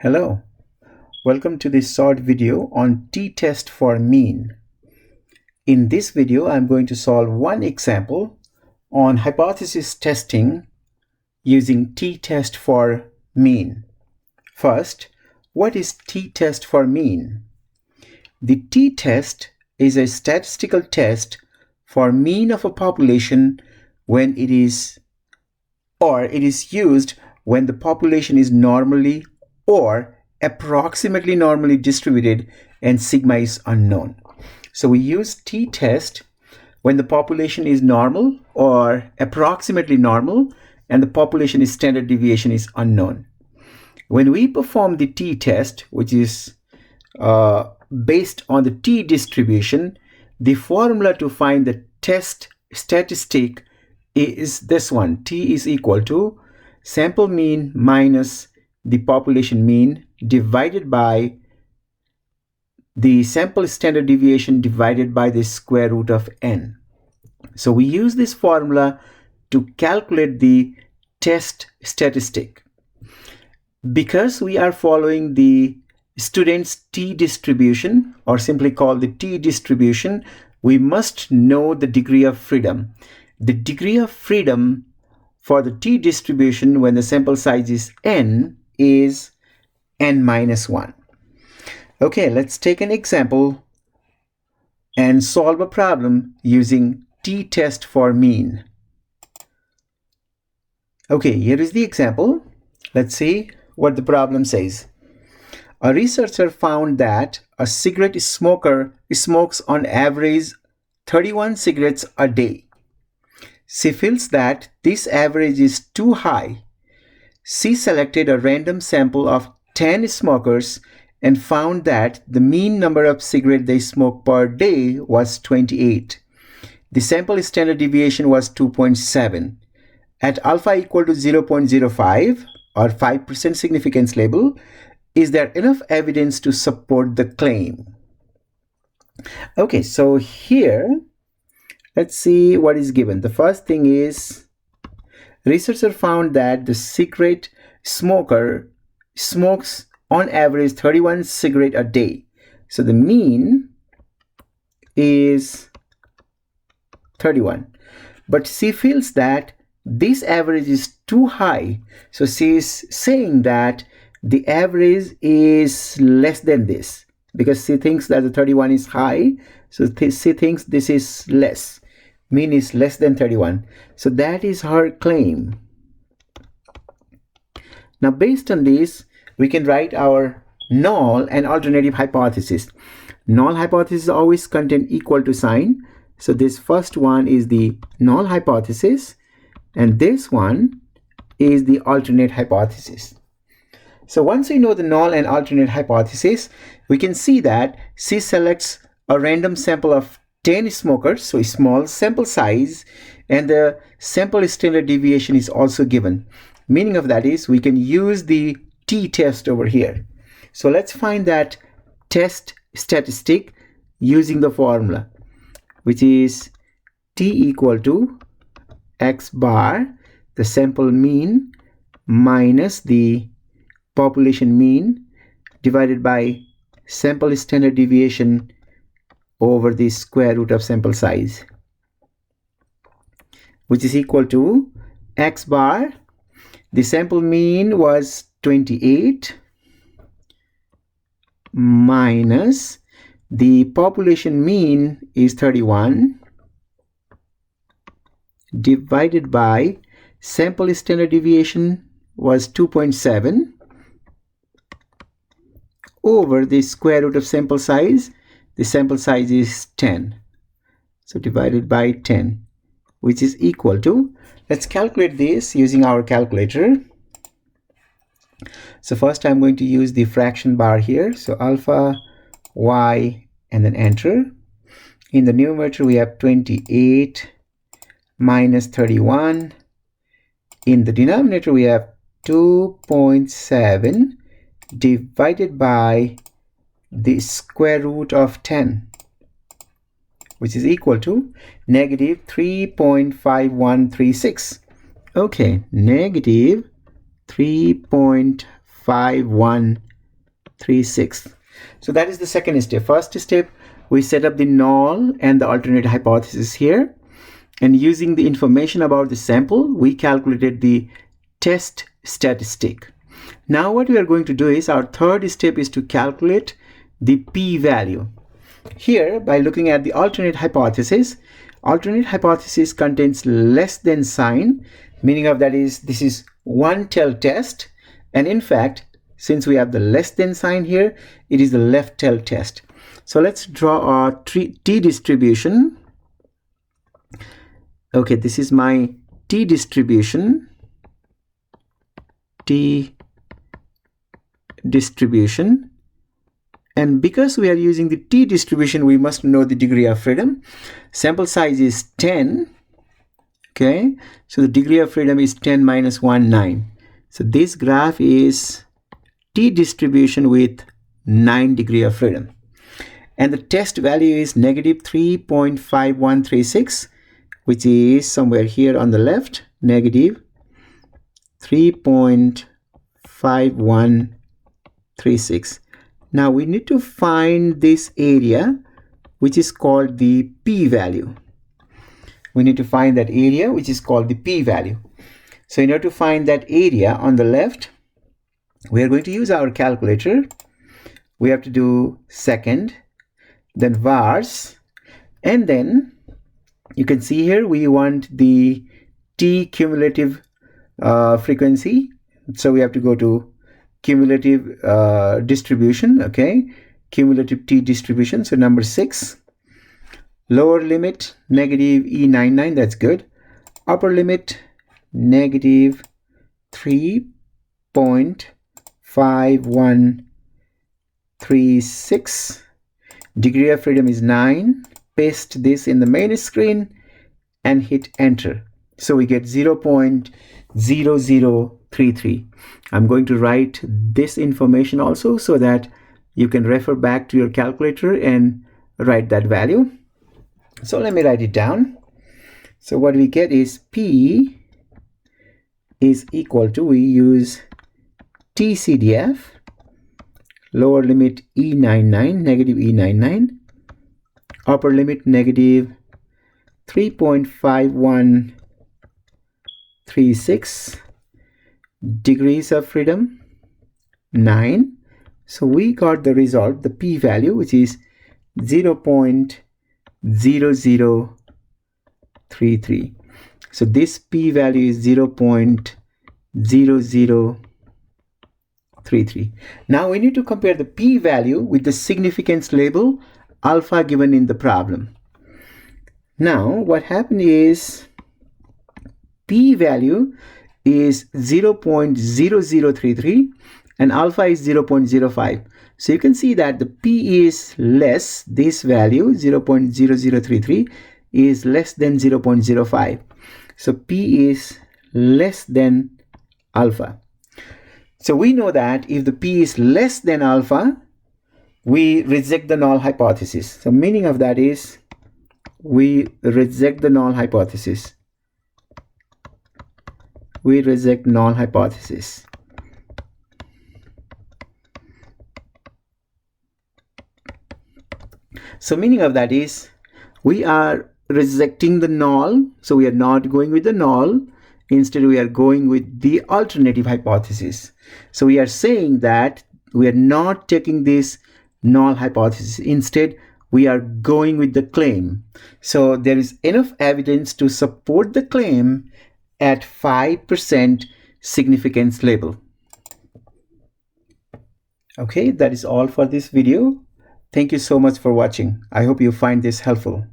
Hello, welcome to this short video on t-test for mean. In this video, I'm going to solve one example on hypothesis testing using t-test for mean. First, what is t-test for mean? The t-test is a statistical test for mean of a population when it is used when the population is normally or approximately normally distributed and sigma is unknown. So we use t-test when the population is normal or approximately normal and the population standard deviation is unknown. When we perform the t-test, which is based on the t-distribution, the formula to find the test statistic is this one. T is equal to sample mean minus the population mean divided by the sample standard deviation divided by the square root of n. So we use this formula to calculate the test statistic. Because we are following the student's t-distribution, or simply called the t-distribution, we must know the degree of freedom. The degree of freedom for the t-distribution when the sample size is n is n minus 1. Okay, let's take an example and solve a problem using t-test for mean. Okay, here is the example. Let's see what the problem says. A researcher found that a cigarette smoker smokes on average 31 cigarettes a day. She feels that this average is too high. She selected a random sample of 10 smokers and found that the mean number of cigarettes they smoke per day was 28. The sample standard deviation was 2.7. At alpha equal to 0.05 or 5% significance level, is there enough evidence to support the claim? Okay, so here, let's see what is given. The first thing is, researcher found that the cigarette smoker smokes on average 31 cigarettes a day. So the mean is 31. But she feels that this average is too high. So she is saying that the average is less than this because she thinks that the 31 is high. So she thinks this is less. Mean is less than 31. So that is her claim. Now based on this, we can write our null and alternative hypothesis. Null hypothesis always contain equal to sign. So this first one is the null hypothesis and this one is the alternate hypothesis. So once we know the null and alternate hypothesis, we can see that she selects a random sample of 10 smokers, so a small sample size, and the sample standard deviation is also given. Meaning of that is we can use the t-test over here. So let's find that test statistic using the formula, which is t equal to x bar, the sample mean, minus the population mean divided by sample standard deviation over the square root of sample size, which is equal to x bar. The sample mean was 28 minus the population mean is 31 divided by sample standard deviation was 2.7 over the square root of sample size. The sample size is 10. So divided by 10, which is equal to, let's calculate this using our calculator. So first I'm going to use the fraction bar here. So alpha, y, and then enter. In the numerator we have 28 minus 31. In the denominator we have 2.7 divided by the square root of 10, which is equal to negative 3.5136. Okay, negative 3.51 3/6. So that is the second step. First step, we set up the null and the alternate hypothesis here. And using the information about the sample, we calculated the test statistic. Now what we are going to do is, our third step is to calculate the p-value. Here, by looking at the alternate hypothesis contains less than sign, meaning of that is this is one tail test, and in fact, since we have the less than sign here, it is the left tail test. So let's draw our t distribution. Okay, this is my t distribution. And because we are using the t distribution, we must know the degree of freedom. Sample size is 10. Okay, so the degree of freedom is 10 minus 1, 9. So this graph is t distribution with 9 degree of freedom. And the test value is negative 3.5136, which is somewhere here on the left, negative 3.5136. Now we need to find this area, which is called the p-value. We need to find that area, which is called the p-value. So in order to find that area on the left, we are going to use our calculator. We have to do second, then vars, and then you can see here we want the t cumulative frequency. So we have to go to cumulative distribution. Okay, cumulative t distribution. So number 6, lower limit negative E99, that's good. Upper limit negative 3.5136. Degree of freedom is 9. Paste this in the main screen and hit enter. So we get 0.0033. I'm going to write this information also so that you can refer back to your calculator and write that value. So let me write it down. So what we get is P is equal to, we use TCDF, lower limit E99, negative E99, upper limit negative 3.5136, degrees of freedom 9. So we got the result, the p-value, which is 0.0033. So this p-value is 0.0033. Now we need to compare the p-value with the significance label alpha given in the problem. Now what happened is p-value is 0.0033 and alpha is 0.05. So you can see that the p is less, this value 0.0033 is less than 0.05. So p is less than alpha. So we know that if the p is less than alpha, we reject the null hypothesis. So meaning of that is we reject the null hypothesis. We reject null hypothesis. So meaning of that is we are rejecting the null. So we are not going with the null. Instead, we are going with the alternative hypothesis. So we are saying that we are not taking this null hypothesis. Instead, we are going with the claim. So there is enough evidence to support the claim at 5% significance level. Okay, that is all for this video. Thank you so much for watching. I hope you find this helpful.